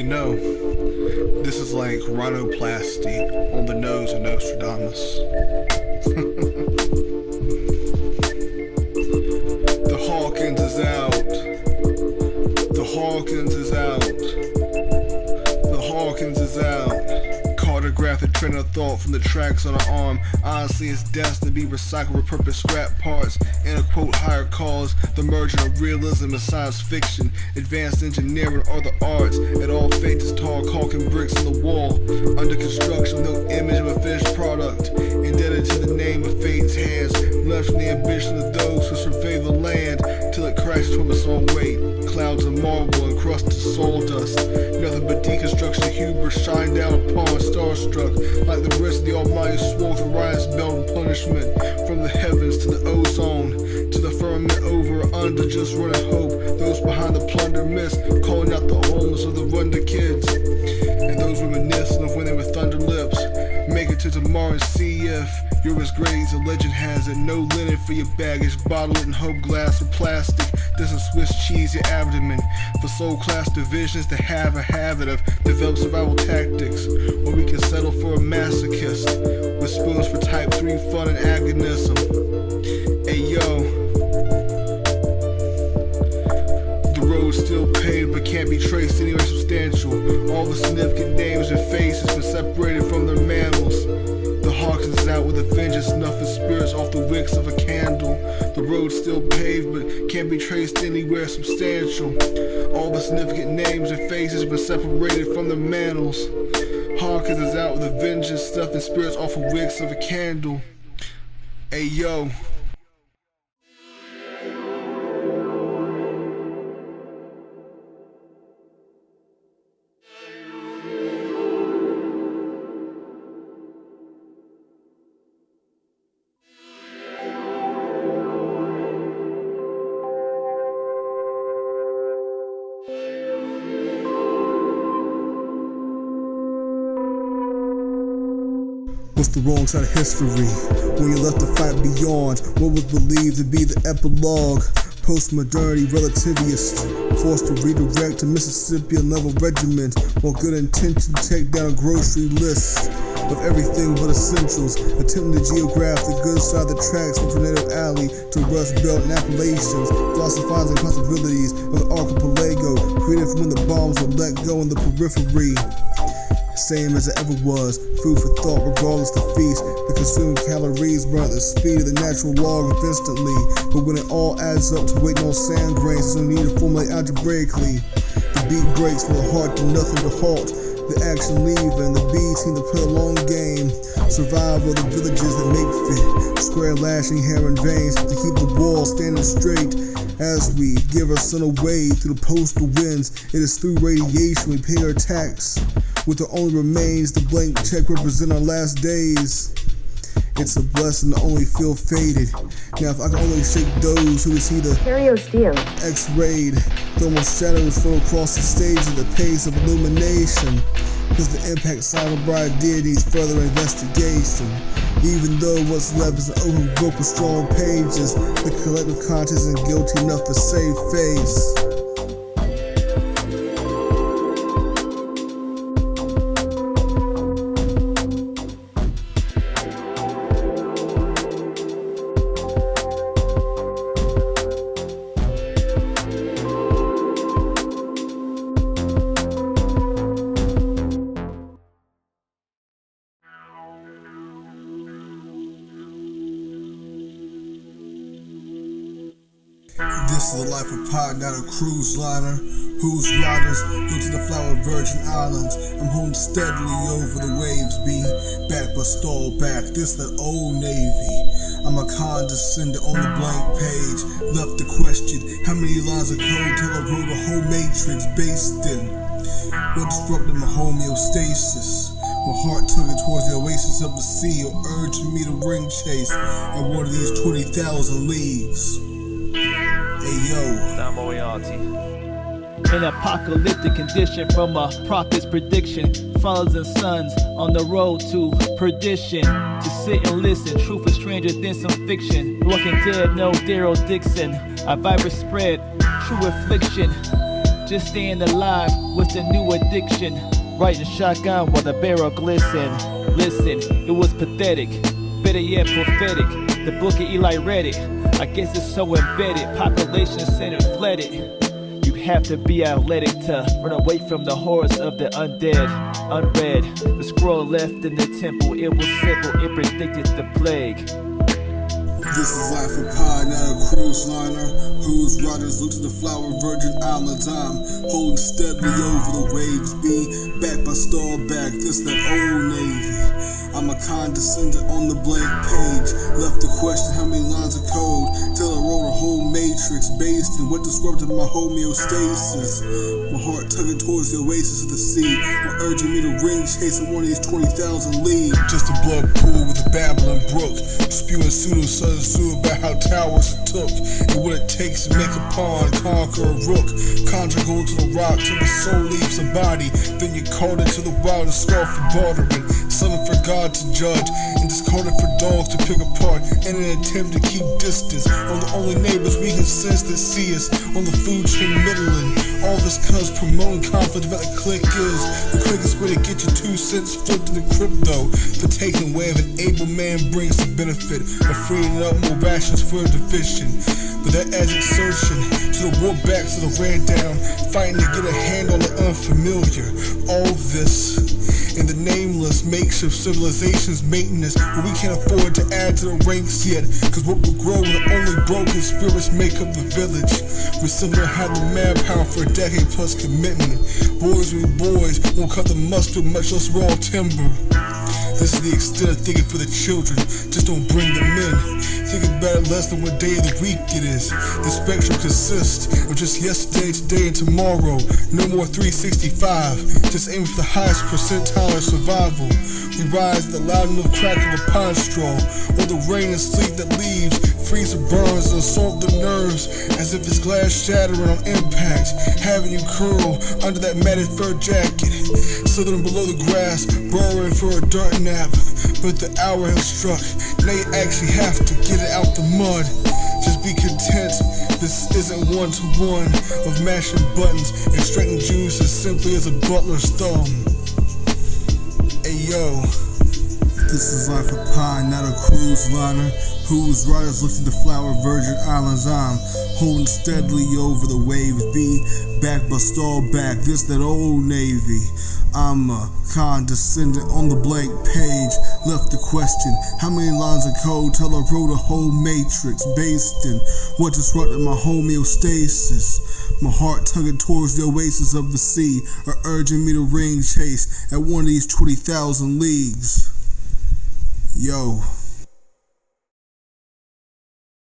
You know, this is like rhinoplasty on the nose of Nostradamus. The Hawkins is out. The Hawkins is out. The Hawkins is out. Cartograph the train of thought from the tracks on her arm. Honestly, it's destined to be recycled, repurposed scrap parts in a quote higher cause. The merging of realism and science fiction, advanced engineering or the arts. It all fades as tall caulking bricks in the wall. Under construction, no image of a finished product. Indebted to the name of fate's hands, left from the ambition of those who survey the land till it crashes from its own weight. Clouds of marble and crusted sawdust. Nothing but deconstruction hubris shine down upon starstruck, like the wrist of the Almighty swore with Orion's belt and punishment. From the heavens to the ozone, to the firmament over or under, just running hope. Those behind the plunder miss, calling out the homeless of the Runda kids. And those reminiscing of when they were thunder lips. Make it to tomorrow and see if you're as great as a legend has it. No linen for your baggage, bottle it in hope glass or plastic. This is Swiss cheese your abdomen. For soul class divisions to have a habit of develop survival tactics. Or we can settle for a masochist with spoons for type 3 fun and agonism. Hey yo, the road's still paved but can't be traced anywhere substantial. All the significant names and faces been separated from their mammals. The Hawkins is out with a vengeance, snuffing spirits off the wicks of a candle. The road's still paved but can't be traced anywhere substantial. All the significant names and faces been separated from their mantles. Hawkins is out with a vengeance, snuffing spirits off the wicks of a candle. Hey yo. What's the wrong side of history? When you left the fight beyond what was believed to be the epilogue. Post-modernity relativist, forced to redirect to Mississippian level regiment, while good intention to take down a grocery list of everything but essentials, attempting to geograph the good side of the tracks from Tornado Alley to Rust Belt and Appalachians, philosophizing possibilities of the archipelago, created from when the bombs were let go in the periphery. Same as it ever was, food for thought regardless the feast. The consumed calories burn at the speed of the natural log of instantly. But when it all adds up to waiting on sand grains, there's no need to formulate algebraically. The beat breaks for the heart to nothing to halt. The action leaving, the B team to play a long game. Survival of the villages that make fit. Square lashing hair and veins to keep the wall standing straight. As we give our son away through the postal winds, it is through radiation we pay our tax. With the only remains, the blank check represent our last days. It's a blessing to only feel faded. Now if I can only shake those who can see the X-rayed, thermal shadows flow across the stage at the pace of illumination. Cause the impact silent bride deities further investigation. Even though what's left is an open book with strong pages, the collective conscience isn't guilty enough to save face. This is the life of Pod, not a cruise liner, whose riders go to the flower Virgin Islands. I'm holding steadily over the waves, be back but stall back. This that old Navy. I'm a condescendent on the blank page, left to question how many lines of code till I wrote a whole matrix based in what disrupted my homeostasis. My heart took it towards the oasis of the sea, or urging me to ring chase at one of these 20,000 leagues. Hey yo, Moriarty. An apocalyptic condition from a prophet's prediction. Fathers and sons on the road to perdition. To sit and listen, truth is stranger than some fiction. Walking Dead, no Daryl Dixon. A virus spread, true affliction. Just staying alive was the new addiction. Writing shotgun while the barrel glistened. Listen, it was pathetic, better yet prophetic. The book of Eli read it. I guess it's so embedded. Population center flooded. You have to be athletic to run away from the horrors of the undead. Unread, the scroll left in the temple. It was simple, it predicted the plague. This is life of pie, not a cruise liner, whose riders look to the flower Virgin Islands. I'm holding steadily over the waves, be backed by Starback, this that old Navy. I'm a condescendent on the blank page, left to question how many lines of code, till I wrote a whole matrix based in what disrupted my homeostasis. My heart tugging towards the oasis of the sea, or urging me to ring chase on one of these 20,000 leagues. Just a blood pool with a Babel and brook, spewing pseudo-sun about how towers are took, and what it takes to make a pawn conquer a rook. Conjure gold to the rock till the soul leaves the body, then you're called into the wild and scarred for bartering, something for God to judge, and discarded for dogs to pick apart in an attempt to keep distance on the only neighbors we can sense that see us on the food chain middling. All this cause promoting conflict about the click is the quickest way to get your 2 cents flipped into crypto. The taking away of an able man brings the benefit of freeing up more rations for the deficient. But that adds exertion to the war back to the ran down, fighting to get a hand on the unfamiliar. All this in the nameless makeshift civilization's maintenance, but we can't afford to add to the ranks yet, cause what will grow when the only broken spirits make up the village. We still don't have the manpower for a decade plus commitment. Boys will be boys, won't cut the mustard, much less raw timber. This is the extent of thinking for the children, just don't bring them in. Think about it less than what day of the week it is. The spectrum consists of just yesterday, today, and tomorrow. No more 365, just aim for the highest percentile of survival. We rise at the loud enough crack of a pine straw, or the rain and sleet that leaves, freeze the burns and assault the nerves, as if it's glass shattering on impact, having you curl under that matted fur jacket, slithering below the grass, burrowing for a dirt nap. But the hour has struck, now you actually have to get it out the mud. Just be content, this isn't one-to-one of mashing buttons and extracting juice as simply as a butler's thumb. Ayo. This is life of pie, not a cruise liner, whose riders look to the flower Virgin Islands. I'm holding steadily over the waves, be backed by Starback, this that old Navy. I'm a condescendent on the blank page, left to question how many lines of code till I wrote a whole matrix based in what disrupted my homeostasis. My heart tugging towards the oasis of the sea, or urging me to ring chase at one of these 20,000 leagues. Yo.